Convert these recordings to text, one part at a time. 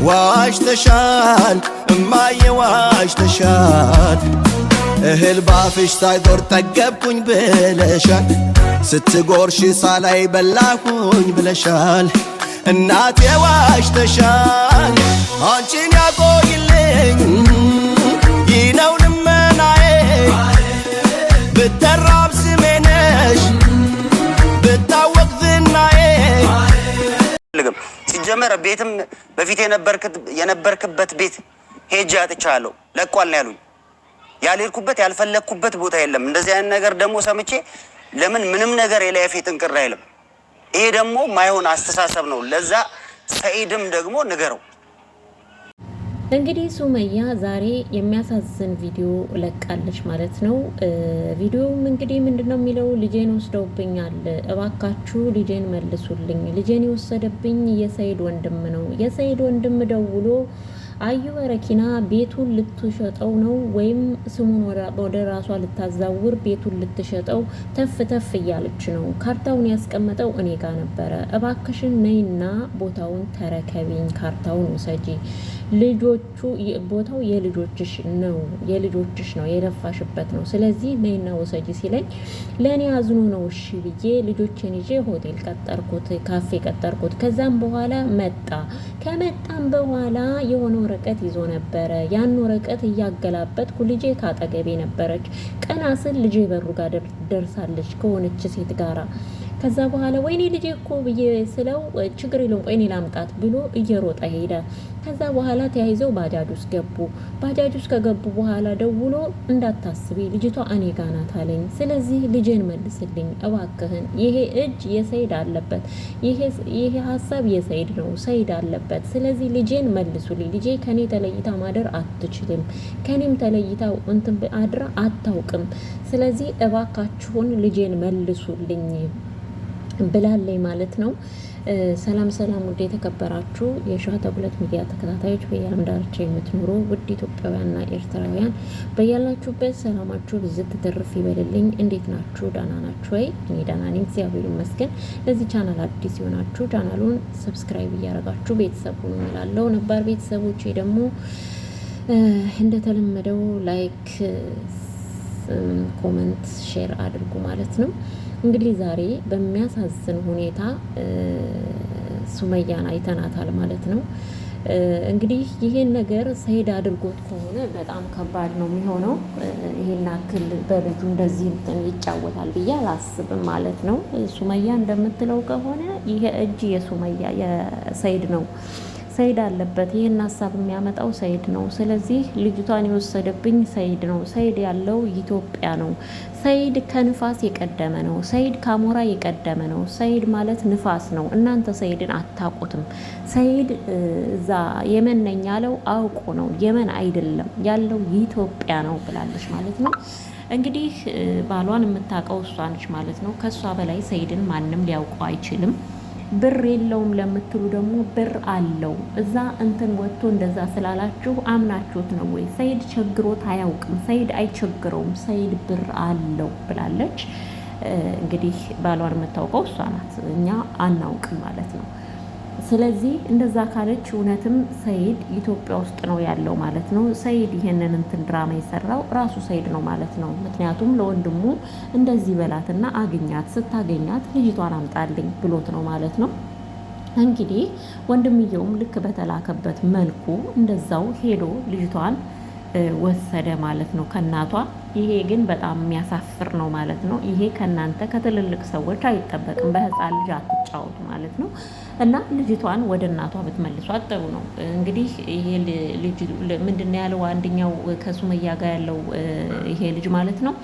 ዋሽተሻል እማዬ ዋሽተሻል እህል ባፍሽ ሳይዞር ጠገብኩኝ ብለሻል ስትጎርሽ ሳላይ በላኩኝ ብለሻል እናቴ ዋሽተሻል አንቺን ያቆይልኝ ይነው ልመናዬ ብተራብ ስሜ ነሽ ብታወቅ ዝናዬ ሲጀመር ቤትም በፊት የነበርክበት ቤት ሄጄ አጥቻለሁ ለቋል ነው ያሉኝ ያልሄድኩበት ያልፈለግኩበት ቦታ የለም እንደዚህ አይነት ነገር ደግሞ ሰምቼ ለምን ምንም ነገር የላይፌ ጥንቅር አይልም ይሄ ደግሞ ማይሆን አስተሳሰብ ነው ለዛ ሰይድም ደግሞ ንገረው እንግዲህ ሱመያ ዛሬ የሚያሳዝን ቪዲዮ ለቃለች ማለት ነው ቪዲዮውም እንግዲህ ምንድነው የሚለው ልጄን ወስደውብኛል እባካችሁ ልጄን መልሱልኝ ልጄን የወሰደብኝ የሰይድ ወንድም ነው የሰይድ ወንድም ደውሎ አዩ በረኪና ቤቱን ልትሸጠው ነው ወይም ስሙን ወደ ራሷ ልታዛውር ቤቱን ልትሸጠው ተፍ እያለች ነው ካርታውን ያስቀመጠው እኔ ጋር ነበረ እባክሽን ነይና ቦታውን ተረከቢኝ ካርታውን ውሰጂ ልጆቹ ቦታው የልጆችሽ ነው የለፋሽበት ነው ስለዚህ ነይና ወሰጂ ሲለኝ ለኔ አዝኖ ነው እሺ ብዬ ልጆችን ይዤ ሆቴል ቀጠርኩት ካፌ ቀጠርኩት ከዛም በኋላ ከመጣም በኋላ የሆነ ወረቀት ይዞ ነበረ ያን ወረቀት እያገላበጥኩ ልጄ ካጠገቤ ነበረች ቀና ስል ልጄ በሩ ጋር ደርሳለች ከሆነች ሴት ጋራ ከዛ በኋላ ወይኔ ልጄ እኮ ብዬ ስለው ችግር የለውም ወይኔ ላምጣት ብሎ እየሮጠ ሄደ ከዛ በኋላ ተያይዘው ባጃጅ ውስጥ ከገቡ በኋላ ደውሎ እንዳታስቢ ልጅቷ እኔ ጋር ናት አለኝ ስለዚህ ልጄን መልስልኝ እባክህን ይሄ እጅ የሰይድ አለበት ይሄ ሐሳብ የሰይድ ነው ሰይድ አለበት ስለዚህ ልጄን መልሱልኝ ልጄ ከኔ ተለይታ ማደር አትችልም ከኔም ተለይታ እንትን አድራ አታውቅም ስለዚህ እባካችሁን ልጄን መልሱልኝ ብላለኝ ማለት ነው ሰላም ውድ የተከበራችሁ የሻተ ሁለት ሚዲያ ተከታታዮች በየዓለም ዳርቻ የምትኖሩ ውድ ኢትዮጵያውያንና ኤርትራውያን በያላችሁበት ሰላማችሁ ብዝት ትርፍ ይበልልኝ እንዴት ናችሁ ደህና ናችሁ ወይ እኔ ደህና ነኝ እግዚአብሔር ይመስገን ለዚህ ቻናል አዲስ ይሆናችሁ ቻናሉን ሰብስክራይብ እያደረጋችሁ ቤተሰብ ሁኑ እላለሁ ነባር ቤተሰቦቼ ደግሞ እንደተለመደው ላይክ ኮሜንት ሼር አድርጉ ማለት ነው እንግዲህ ዛሬ በሚያሳዝን ሁኔታ ሱመያን አይተናታል ማለት ነው እንግዲህ ይሄን ነገር ሰይድ አድርጎት ከሆነ በጣም ከባድ ነው የሚሆነው ይሄን አክል በልጁ እንደዚህ ይጫወታል ብዬ አላስብም ማለት ነው ሱመያ እንደምትለው ከሆነ ይሄ እጅ የሱመያ የሰይድ ነው ሰይድ አለበት ይሄን ሐሳብ የሚያመጣው ሰይድ ነው ስለዚህ ልጅቷን የወሰደብኝ ሰይድ ነው ሰይድ ያለው ኢትዮጵያ ነው ሰይድ ከንፋስ የቀደመ ነው ሰይድ ካሞራ የቀደመ ነው ሰይድ ማለት ንፋስ ነው እናንተ ሰይድን አታውቁትም ሰይድ እዛ የመን ነኝ ያለው አውቆ ነው የመን አይደለም ያለው ኢትዮጵያ ነው ብላለች ማለት ነው እንግዲህ ባሏን የምታውቀው እሷ ነች ማለት ነው ከሷ በላይ ሰይድን ማንም ሊያውቀው አይችልም ብር የለውም ለምትሉ ደግሞ ብር አለው እዛ እንትን ወጥቶ እንደዛ ስላላችሁ አምናችሁት ነው ወይ ሰይድ ቸግሮት አያውቅም ሰይድ አይቸግረውም ሰይድ ብር አለው ብላለች እንግዲህ ባሏን የምታውቀው እሷ ናት እኛ አናውቅም ማለት ነው ስለዚህ እንደዛ ካለች እውነትም ሰይድ ኢትዮጵያ ውስጥ ነው ያለው ማለት ነው ሰይድ ይሄንን እንትን ድራማ የሰራው ራሱ ሰይድ ነው ማለት ነው ምክንያቱም ለወንድሙ እንደዚህ በላትና አግኛት ስታገኛት ልጅቷን አምጣልኝ ብሎት ነው ማለት ነው እንግዲህ ወንድምየውም ልክ በተላከበት መልኩ እንደዛው ሄዶ ልጅቷን ወሰደ ማለት ነው ከናቷ ይሄ ግን በጣም የሚያሳፍር ነው ማለት ነው ይሄ ከናንተ ከትልልቅ ሰዎች አይጠበቅም በህፃን ልጅ አትጫወቱ ማለት ነው እና ልጅቷን ወደ እናቷ ብትመልሷት ጥሩ ነው እንግዲህ ይሄ ልጅ ምንድነው ያለው አንደኛው ከሱመያ ጋር ያለው ይሄ ልጅ ማለት ነው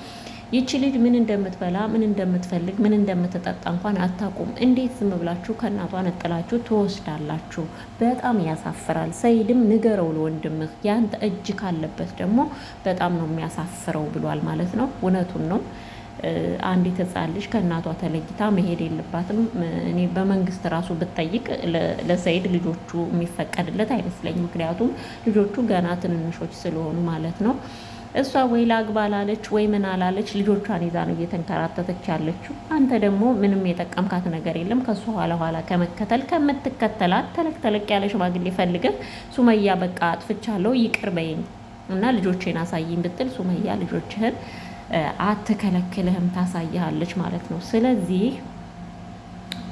ይቺ ልጅ ምን እንደምትበላ ምን እንደምትፈልግ ምን እንደምትጠጣ እንኳን አታውቁም እንዴት ዝም ብላችሁ ከናቷ ነጥላችሁ ትወስዳላችሁ በጣም ያሳፍራል ሰይድም ንገረው ለወንድምህ ያንተ እጅ ካለበት ደግሞ በጣም ነው የሚያሳፍረው ብሏል ማለት ነው እውነቱን ነው አንዲት ህፃን ልጅ ከእናቷ ተለይታ መሄድ የለባትም እኔ በመንግስት ራሱ ብትጠይቅ ለሰይድ ልጆቹ የሚፈቀድለት አይመስለኝም ምክንያቱም ልጆቹ ገና ትንንሾች ስለሆኑ ማለት ነው እሷ ወይ ላግባ አላለች ወይ ምን አላለች፣ ልጆቿን ይዛ ነው እየተንከራተተች ያለችው። አንተ ደግሞ ምንም የጠቀምካት ነገር የለም ከሷ ኋላ ከመከተል ከምትከተላት ተለቅ ያለ ሽማግሌ ፈልገህ ሱመያ በቃ አጥፍቻለሁ ይቅር በይኝ እና ልጆቼን አሳይኝ ብትል ሱመያ ልጆችህን አትከለክልህም፣ ታሳይሃለች ማለት ነው። ስለዚህ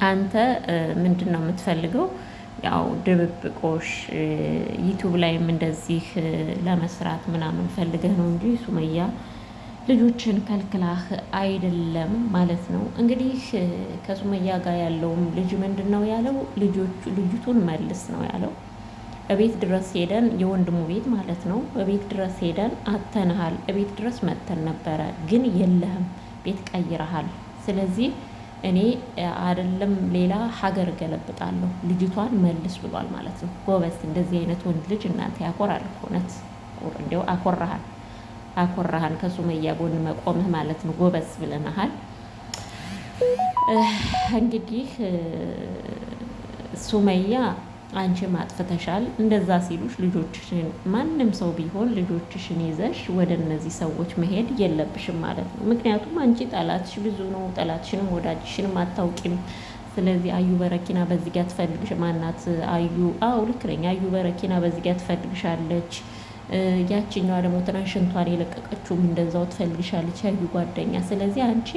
አንተ ምንድን ነው የምትፈልገው? ያው ድብብቆሽ ዩቲዩብ ላይም እንደዚህ ለመስራት ምናምን ፈልገህ ነው እንጂ ሱመያ ልጆችን ከልክላህ አይደለም ማለት ነው። እንግዲህ ከሱመያ ጋር ያለውም ልጅ ምንድን ነው ያለው? ልጅቱን መልስ ነው ያለው። እቤት ድረስ ሄደን የወንድሙ ቤት ማለት ነው። እቤት ድረስ ሄደን አተንሃል፣ እቤት ድረስ መተን ነበረ ግን የለህም፣ ቤት ቀይረሃል። ስለዚህ እኔ አይደለም ሌላ ሀገር ገለብጣለሁ፣ ልጅቷን መልስ ብሏል ማለት ነው። ጎበዝ! እንደዚህ አይነት ወንድ ልጅ እናንተ ያኮራል። እውነት እንዲያው አኮራሃን ከሱመያ ጎን መቆምህ ማለት ነው። ጎበዝ ብለናሃል። እንግዲህ ሱመያ አንቺም አጥፍተሻል። እንደዛ ሲሉሽ ልጆችሽን ማንም ሰው ቢሆን ልጆችሽን ይዘሽ ወደ እነዚህ ሰዎች መሄድ የለብሽም ማለት ነው። ምክንያቱም አንቺ ጠላትሽ ብዙ ነው። ጠላትሽንም ወዳጅሽንም አታውቂም። ስለዚህ አዩ በረኪና በዚህ ጋር ትፈልግሽ ማናት? አዩ ልክ ነኝ። አዩ በረኪና በዚህ ጋር ትፈልግሻለች። ያችኛዋ ደግሞ ትናንት ሽንቷን የለቀቀችውም እንደዛው ትፈልግሻለች፣ ያዩ ጓደኛ። ስለዚህ አንቺ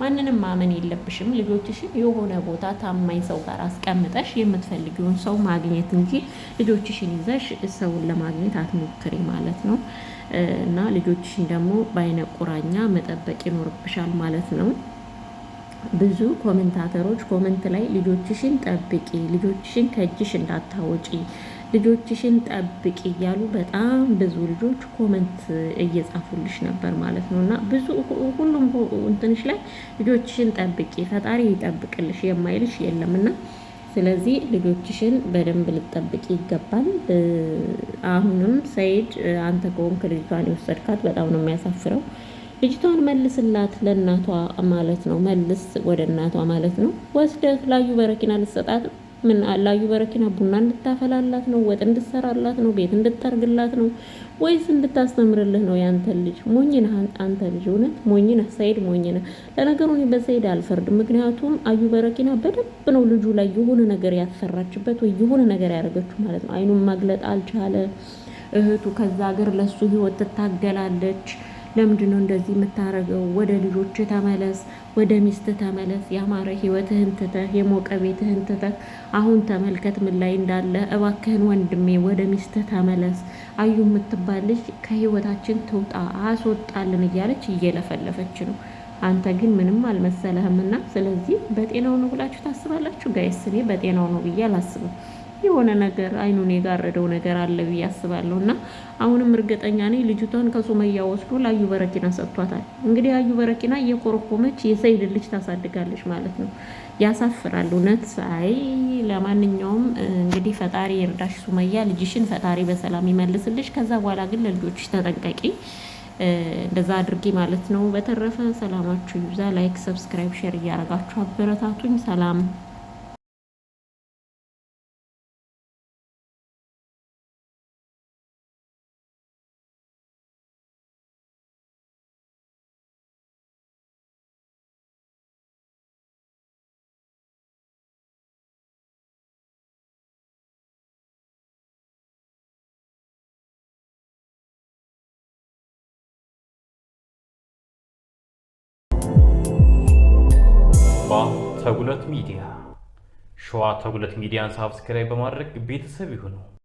ማንንም ማመን የለብሽም። ልጆችሽን የሆነ ቦታ ታማኝ ሰው ጋር አስቀምጠሽ የምትፈልጊውን ሰው ማግኘት እንጂ ልጆችሽን ይዘሽ ሰውን ለማግኘት አትሞክሪ ማለት ነው። እና ልጆችሽን ደግሞ በአይነ ቁራኛ መጠበቅ ይኖርብሻል ማለት ነው። ብዙ ኮሜንታተሮች ኮሜንት ላይ ልጆችሽን ጠብቂ፣ ልጆችሽን ከእጅሽ እንዳታወጪ፣ ልጆችሽን ጠብቂ እያሉ በጣም ብዙ ልጆች ኮመንት እየጻፉልሽ ነበር ማለት ነው። እና ብዙ ሁሉም እንትንሽ ላይ ልጆችሽን ጠብቂ፣ ፈጣሪ ይጠብቅልሽ የማይልሽ የለምና ስለዚህ ልጆችሽን በደንብ ልጠብቂ ይገባል። አሁንም ሰይድ አንተ ከሆንክ ልጅቷን የወሰድካት በጣም ነው የሚያሳፍረው። ልጅቷን መልስላት ለእናቷ ማለት ነው። መልስ ወደ እናቷ ማለት ነው። ወስደህ ላዩ በረኪና ልትሰጣት ምን ላዩ በረኪና ቡና እንድታፈላላት ነው? ወጥ እንድትሰራላት ነው? ቤት እንድትጠርግላት ነው? ወይስ እንድታስተምርልህ ነው? ያንተ ልጅ ሞኝ ነህ አንተ ልጅ፣ እውነት ሞኝ ነህ ሰይድ፣ ሞኝ ነህ። ለነገሩ እኔ በሰይድ አልፈርድም። ምክንያቱም አዩ በረኪና በደንብ ነው ልጁ ላይ የሆነ ነገር ያሰራችበት ወይ የሆነ ነገር ያደረገችው ማለት ነው። አይኑን ማግለጥ አልቻለ። እህቱ ከዛ ሀገር ለሱ ህይወት ትታገላለች። ለምንድን ነው እንደዚህ የምታረገው? ወደ ልጆች ተመለስ፣ ወደ ሚስት ተመለስ። ያማረ ህይወትህን ትተህ የሞቀ ቤትህን ትተህ አሁን ተመልከት ምን ላይ እንዳለ። እባክህን ወንድሜ ወደ ሚስት ተመለስ። አዩ የምትባል ልጅ ከህይወታችን ትውጣ፣ አስወጣልን እያለች እየለፈለፈች ነው። አንተ ግን ምንም አልመሰለህምና ስለዚህ በጤናው ነው ብላችሁ ታስባላችሁ? ጋይስ እኔ በጤናው ነው ብዬ አላስብም። የሆነ ነገር አይኑን የጋረደው ነገር አለ ብዬ አስባለሁ። እና አሁንም እርግጠኛ ነኝ ልጅቷን ከሱመያ ወስዶ ላዩ በረኪና ሰጥቷታል። እንግዲህ አዩ በረኪና እየኮረኮመች የሰይድ ልጅ ታሳድጋለች ማለት ነው። ያሳፍራል እውነት። አይ ለማንኛውም እንግዲህ ፈጣሪ ይርዳሽ ሱመያ፣ ልጅሽን ፈጣሪ በሰላም ይመልስልሽ። ከዛ በኋላ ግን ለልጆችሽ ተጠንቀቂ። እንደዛ አድርጊ ማለት ነው። በተረፈ ሰላማችሁ ይብዛ። ላይክ፣ ሰብስክራይብ፣ ሼር እያረጋችሁ አበረታቱኝ። ሰላም ተጉለት ሚዲያ ሸዋ ተጉለት ሚዲያን ሳብስክራይብ በማድረግ ቤተሰብ ይሁኑ።